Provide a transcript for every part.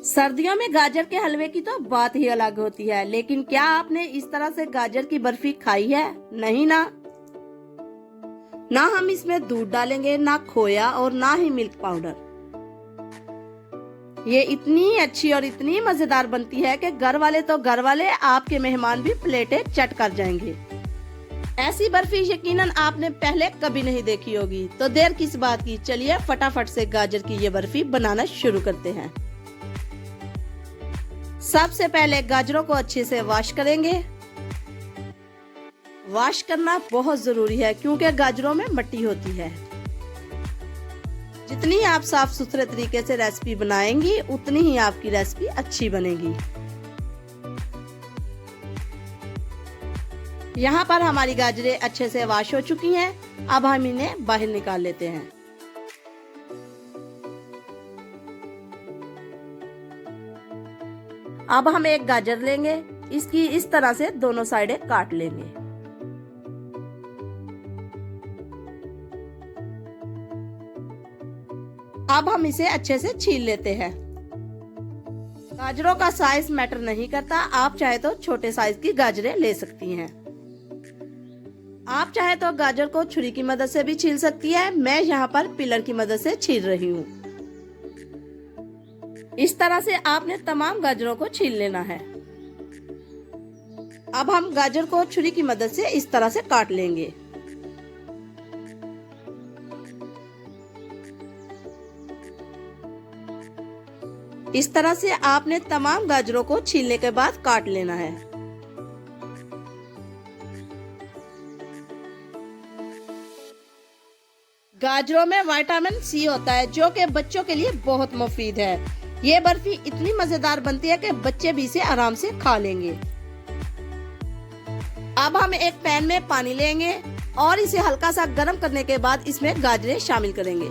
सर्दियों में गाजर के हलवे की तो बात ही अलग होती है, लेकिन क्या आपने इस तरह से गाजर की बर्फी खाई है? नहीं ना। ना हम इसमें दूध डालेंगे, ना खोया और ना ही मिल्क पाउडर। ये इतनी अच्छी और इतनी मजेदार बनती है कि घर वाले तो घर वाले, आपके मेहमान भी प्लेटें चट कर जाएंगे। ऐसी बर्फी यकीनन आपने पहले कभी नहीं देखी होगी, तो देर किस बात की, चलिए फटाफट से गाजर की ये बर्फी बनाना शुरू करते हैं। सबसे पहले गाजरों को अच्छे से वॉश करेंगे। वॉश करना बहुत जरूरी है क्योंकि गाजरों में मिट्टी होती है। जितनी आप साफ सुथरे तरीके से रेसिपी बनाएंगी उतनी ही आपकी रेसिपी अच्छी बनेगी। यहाँ पर हमारी गाजरें अच्छे से वॉश हो चुकी हैं। अब हम इन्हें बाहर निकाल लेते हैं। अब हम एक गाजर लेंगे, इसकी इस तरह से दोनों साइडें काट लेंगे। अब हम इसे अच्छे से छील लेते हैं। गाजरों का साइज मैटर नहीं करता, आप चाहे तो छोटे साइज की गाजरें ले सकती हैं। आप चाहे तो गाजर को छुरी की मदद से भी छील सकती है। मैं यहाँ पर पिलर की मदद से छील रही हूँ। इस तरह से आपने तमाम गाजरों को छील लेना है। अब हम गाजर को छुरी की मदद से इस तरह से काट लेंगे। इस तरह से आपने तमाम गाजरों को छीलने के बाद काट लेना है। गाजरों में विटामिन सी होता है जो कि बच्चों के लिए बहुत मुफीद है। ये बर्फी इतनी मजेदार बनती है कि बच्चे भी इसे आराम से खा लेंगे। अब हम एक पैन में पानी लेंगे और इसे हल्का सा गर्म करने के बाद इसमें गाजरें शामिल करेंगे।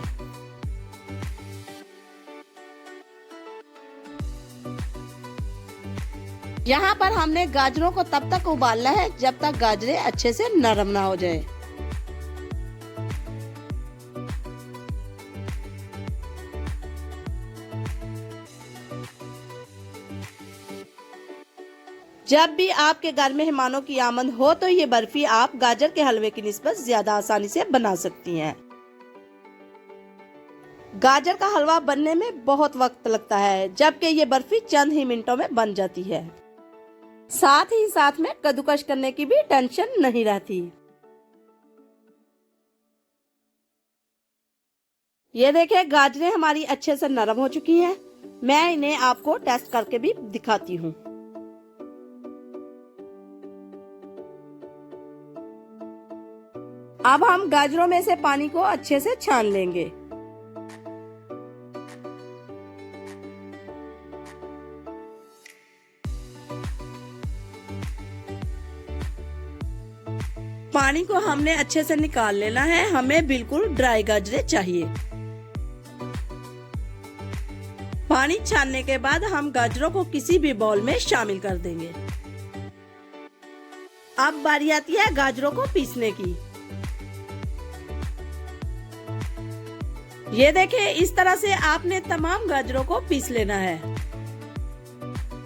यहाँ पर हमने गाजरों को तब तक उबालना है जब तक गाजरें अच्छे से नरम ना हो जाए। जब भी आपके घर में मेहमानों की आमद हो तो ये बर्फी आप गाजर के हलवे की निस्बत ज्यादा आसानी से बना सकती हैं। गाजर का हलवा बनने में बहुत वक्त लगता है, जबकि ये बर्फी चंद ही मिनटों में बन जाती है। साथ ही साथ में कद्दूकस करने की भी टेंशन नहीं रहती। ये देखिए गाजरें हमारी अच्छे से नरम हो चुकी हैं। मैं इन्हें आपको टेस्ट करके भी दिखाती हूँ। अब हम गाजरों में से पानी को अच्छे से छान लेंगे। पानी को हमने अच्छे से निकाल लेना है। हमें बिल्कुल ड्राई गाजरें चाहिए। पानी छानने के बाद हम गाजरों को किसी भी बाउल में शामिल कर देंगे। अब बारी आती है गाजरों को पीसने की। ये देखिए इस तरह से आपने तमाम गाजरों को पीस लेना है।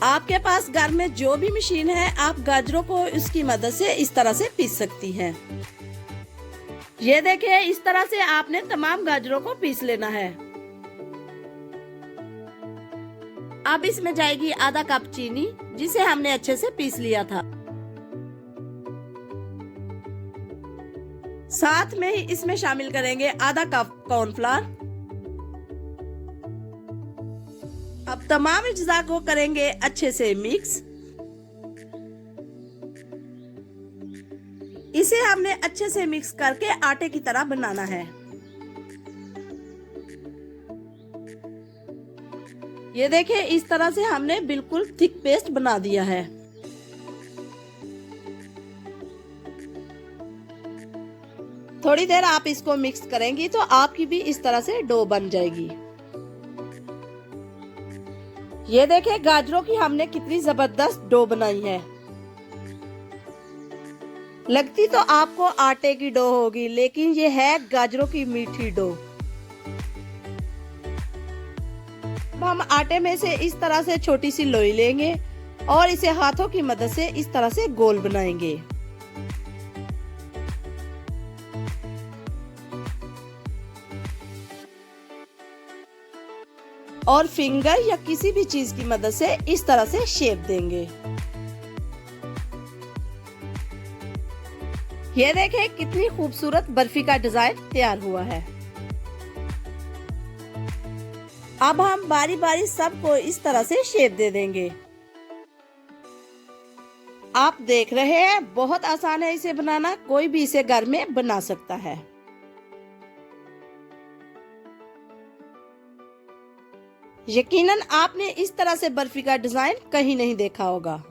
आपके पास घर में जो भी मशीन है आप गाजरों को उसकी मदद से इस तरह से पीस सकती हैं। ये देखिए इस तरह से आपने तमाम गाजरों को पीस लेना है। अब इसमें जाएगी आधा कप चीनी, जिसे हमने अच्छे से पीस लिया था। साथ में ही इसमें शामिल करेंगे आधा कप कॉर्नफ्लोर। अब तमाम अज्जा को करेंगे अच्छे से मिक्स। इसे हमने अच्छे से मिक्स करके आटे की तरह बनाना है। ये देखिए इस तरह से हमने बिल्कुल थिक पेस्ट बना दिया है। थोड़ी देर आप इसको मिक्स करेंगी तो आपकी भी इस तरह से डो बन जाएगी। ये देखिए गाजरों की हमने कितनी जबरदस्त डो बनाई है। लगती तो आपको आटे की डो होगी, लेकिन ये है गाजरों की मीठी डो। अब हम आटे में से इस तरह से छोटी सी लोई लेंगे और इसे हाथों की मदद से इस तरह से गोल बनाएंगे। और फिंगर या किसी भी चीज की मदद से इस तरह से शेप देंगे। ये देखें कितनी खूबसूरत बर्फी का डिजाइन तैयार हुआ है। अब हम बारी बारी सबको इस तरह से शेप दे देंगे। आप देख रहे हैं बहुत आसान है इसे बनाना, कोई भी इसे घर में बना सकता है। यकीनन आपने इस तरह से बर्फी का डिजाइन कहीं नहीं देखा होगा।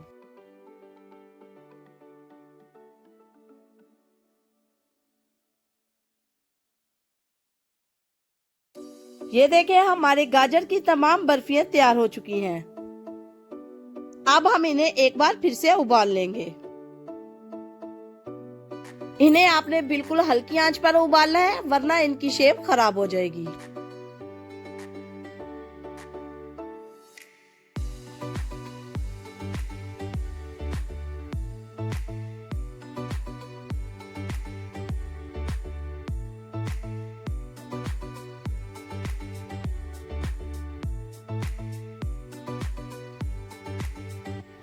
ये देखें हमारे गाजर की तमाम बर्फियां तैयार हो चुकी हैं। अब हम इन्हें एक बार फिर से उबाल लेंगे। इन्हें आपने बिल्कुल हल्की आंच पर उबालना है, वरना इनकी शेप खराब हो जाएगी।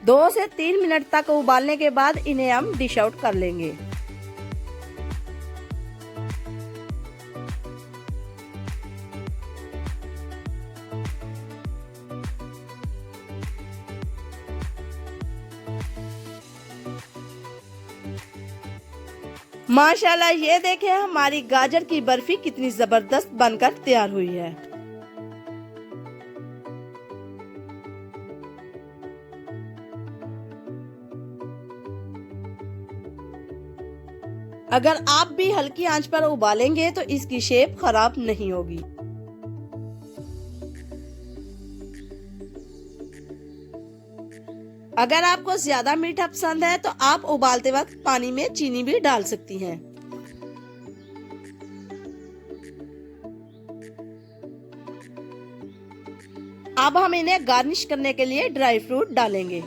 दो से 3 मिनट तक उबालने के बाद इन्हें हम डिश आउट कर लेंगे। माशाल्लाह, ये देखें हमारी गाजर की बर्फी कितनी जबरदस्त बनकर तैयार हुई है। अगर आप भी हल्की आंच पर उबालेंगे तो इसकी शेप खराब नहीं होगी। अगर आपको ज्यादा मीठा पसंद है तो आप उबालते वक्त पानी में चीनी भी डाल सकती हैं। अब हम इन्हें गार्निश करने के लिए ड्राई फ्रूट डालेंगे।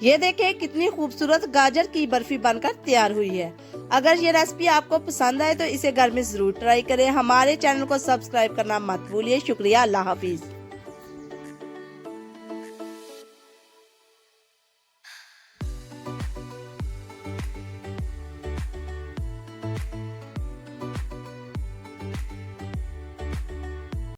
ये देखें कितनी खूबसूरत गाजर की बर्फी बनकर तैयार हुई है। अगर ये रेसिपी आपको पसंद आए तो इसे घर में जरूर ट्राई करें। हमारे चैनल को सब्सक्राइब करना मत भूलिए। शुक्रिया, अल्लाह हाफिज।